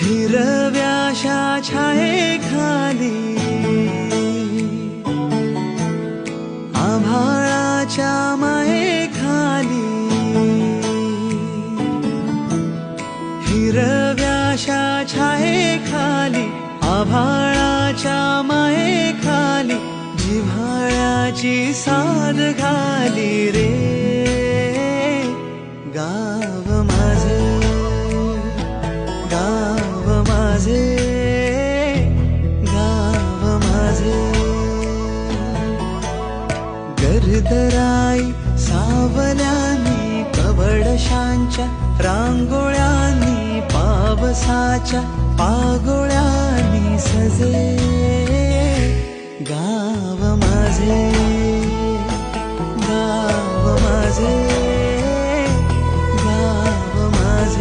हिरव्याशा छायेखाली आभाळाच्या मायेखाली हिरव्याशा छायेखाली आभाळाच्या मायेखाली जिव्हाळ्याची साद घाली रे गाव माझे गाव माझे गाव माझे गर्दराई सावल्यानी कवडशांच्या रांगोळ्यांनी पावसाच्या पागोळ्यांनी सजे गाव माझे गाव माझे